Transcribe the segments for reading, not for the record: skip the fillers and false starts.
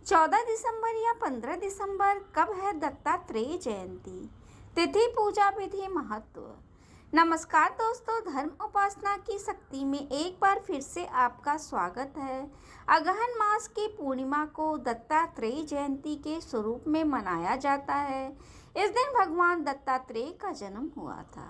14 दिसंबर या 15 दिसंबर कब है दत्तात्रेय जयंती? तिथि, पूजा विधि, महत्व। नमस्कार दोस्तों, धर्म उपासना की शक्ति में एक बार फिर से आपका स्वागत है। अगहन मास की पूर्णिमा को दत्तात्रेय जयंती के स्वरूप में मनाया जाता है। इस दिन भगवान दत्तात्रेय का जन्म हुआ था।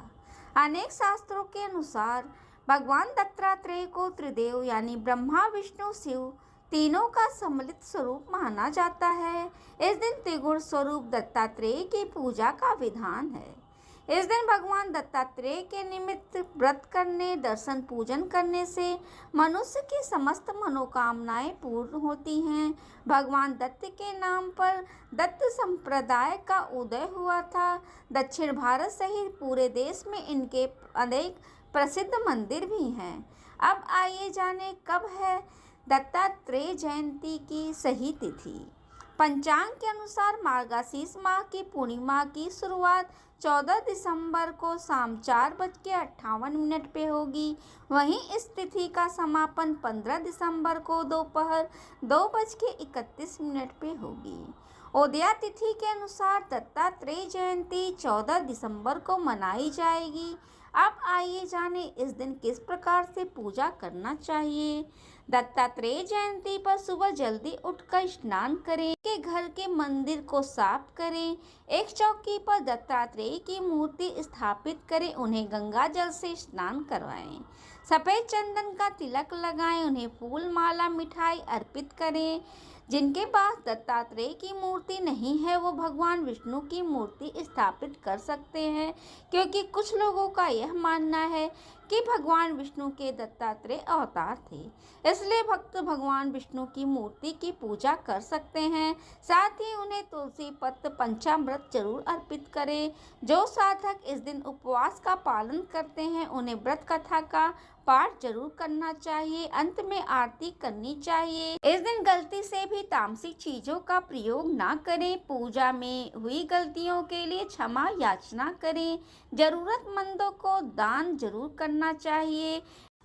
अनेक शास्त्रों के अनुसार भगवान दत्तात्रेय को त्रिदेव यानी ब्रह्मा, विष्णु, शिव तीनों का सम्मिलित स्वरूप माना जाता है। इस दिन त्रिगुण स्वरूप दत्तात्रेय की पूजा का विधान है। इस दिन भगवान दत्तात्रेय के निमित्त व्रत करने, दर्शन पूजन करने से मनुष्य की समस्त मनोकामनाएं पूर्ण होती हैं। भगवान दत्त के नाम पर दत्त संप्रदाय का उदय हुआ था। दक्षिण भारत सहित पूरे देश में इनके अनेक प्रसिद्ध मंदिर भी हैं। अब आइए जाने कब है दत्तात्रेय जयंती की सही तिथि। पंचांग के अनुसार मार्गशीर्ष माह की पूर्णिमा की शुरुआत 14 दिसंबर को शाम 4:58 पे होगी। वहीं इस तिथि का समापन 15 दिसंबर को दोपहर 2:31 पे होगी। उदया तिथि के अनुसार दत्तात्रेय जयंती 14 दिसंबर को मनाई जाएगी। अब आइए जाने इस दिन किस प्रकार से पूजा करना चाहिए। दत्तात्रेय जयंती पर सुबह जल्दी उठकर स्नान करें, के घर के मंदिर को साफ करें, एक चौकी पर दत्तात्रेय की मूर्ति स्थापित करें, उन्हें गंगा जल से स्नान करवाएं, सफेद चंदन का तिलक लगाएं, उन्हें फूल, माला, मिठाई अर्पित करें। जिनके पास दत्तात्रेय की मूर्ति नहीं है वो भगवान विष्णु की मूर्ति स्थापित कर सकते हैं, क्योंकि कुछ लोगों का यह मानना है कि भगवान विष्णु के दत्तात्रेय अवतार थे, इसलिए भक्त भगवान विष्णु की मूर्ति की पूजा कर सकते हैं। साथ ही उन्हें तुलसी पत्र, पंचामृत जरूर अर्पित करें। जो साधक इस दिन उपवास का पालन करते हैं उन्हें व्रत कथा का पाठ जरूर करना चाहिए। अंत में आरती करनी चाहिए। इस दिन गलती से भी तामसिक चीजों का प्रयोग ना करें। पूजा में हुई गलतियों के लिए क्षमा याचना करें। जरूरतमंदों को दान जरूर करना चाहिए।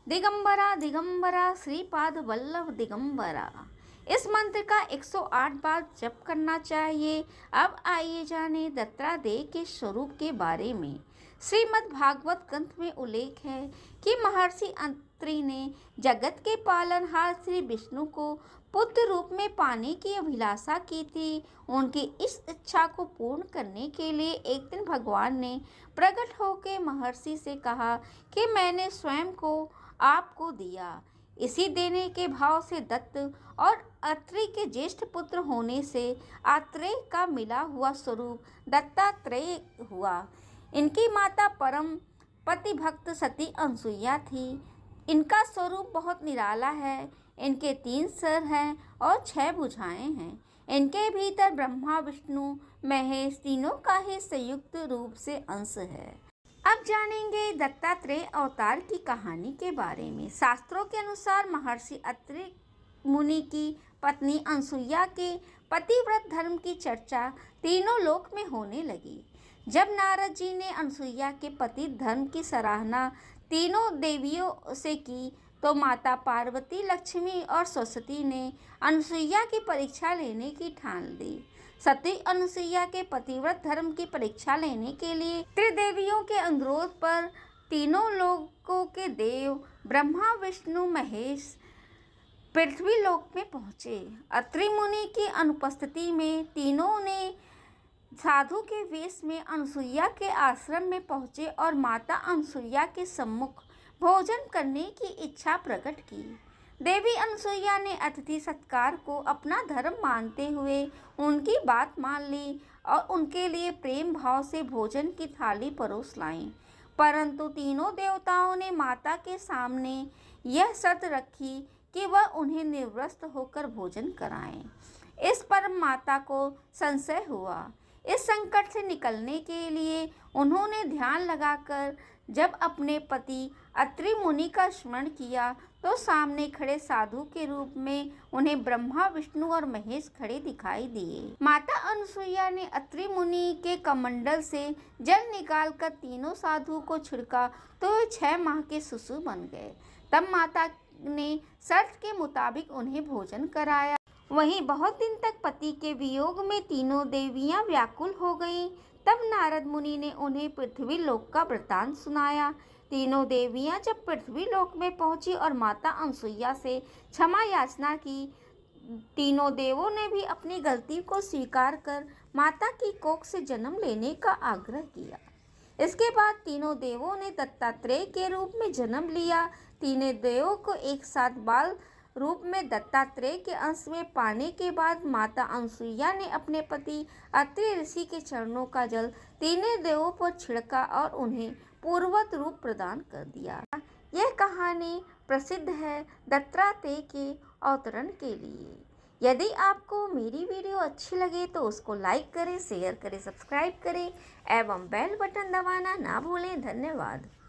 दिगंबरा दिगंबरा श्रीपाद वल्लभ दिगंबरा, इस मंत्र का 108 बार जप करना चाहिए। अब आइए जाने दत्तात्रेय के स्वरूप के बारे में। श्रीमद् भागवत ग्रंथ में उल्लेख है कि महर्षि अत्रि ने जगत के पालनहार श्री विष्णु को पुत्र रूप में पाने की अभिलाषा की थी। उनकी इस इच्छा को पूर्ण करने के लिए एक दिन भगवान ने प्रकट होकर महर्षि से कहा कि मैंने स्वयं को आपको दिया। इसी देने के भाव से दत्त और अत्रि के ज्येष्ठ पुत्र होने से आत्रेय का मिला हुआ स्वरूप दत्तात्रेय हुआ। इनकी माता परम पतिभक्त सती अनसुईया थी। इनका स्वरूप बहुत निराला है। इनके 3 सिर हैं और 6 भुजाएं हैं। इनके भीतर ब्रह्मा, विष्णु, महेश तीनों का ही संयुक्त रूप से अंश है। अब जानेंगे दत्तात्रेय अवतार की कहानी के बारे में। शास्त्रों के अनुसार महर्षि अत्रि मुनि की पत्नी अनसुईया के पतिव्रत धर्म की चर्चा तीनों लोक में होने लगी। जब नारद जी ने अनसुईया के पति धर्म की सराहना तीनों देवियों से की तो माता पार्वती, लक्ष्मी और सरस्वती ने अनसुईया की परीक्षा लेने की ठान ली। सती अनसुईया के पतिव्रत धर्म की परीक्षा लेने के लिए त्रिदेवियों के अनुरोध पर तीनों लोकों के देव ब्रह्मा, विष्णु, महेश पृथ्वी लोक में पहुँचे। अत्रि मुनि की अनुपस्थिति में तीनों ने साधु के वेश में अनसुईया के आश्रम में पहुँचे और माता अनसुईया के सम्मुख भोजन करने की इच्छा प्रकट की। देवी अनसुईया ने अतिथि सत्कार को अपना धर्म मानते हुए उनकी बात मान ली और उनके लिए प्रेम भाव से भोजन की थाली परोस लाईं। परंतु तीनों देवताओं ने माता के सामने यह शर्त रखी कि वह उन्हें निर्वस्त्र होकर भोजन कराएं। इस पर माता को संशय हुआ। इस संकट से निकलने के लिए उन्होंने ध्यान लगाकर जब अपने पति अत्रि मुनि का स्मरण किया तो सामने खड़े साधु के रूप में उन्हें ब्रह्मा, विष्णु और महेश खड़े दिखाई दिए। माता अनसुईया ने अत्रि मुनि के कमंडल से जल निकालकर तीनों साधु को छिड़का तो वे 6 माह के शिशु बन गए। तब माता ने शर्त के मुताबिक उन्हें भोजन कराया। वहीं बहुत दिन तक पति के वियोग में तीनों देवियां व्याकुल हो गईं। तब नारद मुनि ने उन्हें पृथ्वी लोक का वृतांत सुनाया। तीनों देवियां जब पृथ्वी लोक में पहुंची और माता अनसुईया से क्षमा याचना की, तीनों देवों ने भी अपनी गलती को स्वीकार कर माता की कोख से जन्म लेने का आग्रह किया। इसके बाद तीनों देवों ने दत्तात्रेय के रूप में जन्म लिया। तीनों देवों को एक साथ बाल रूप में दत्तात्रेय के अंश में पाने के बाद माता अनसुईया ने अपने पति अत्रि ऋषि के चरणों का जल तीनों देवों पर छिड़का और उन्हें पूर्ववत रूप प्रदान कर दिया। यह कहानी प्रसिद्ध है दत्तात्रेय के अवतरण के लिए। यदि आपको मेरी वीडियो अच्छी लगे तो उसको लाइक करें, शेयर करें, सब्सक्राइब करें एवं बेल बटन दबाना ना भूलें। धन्यवाद।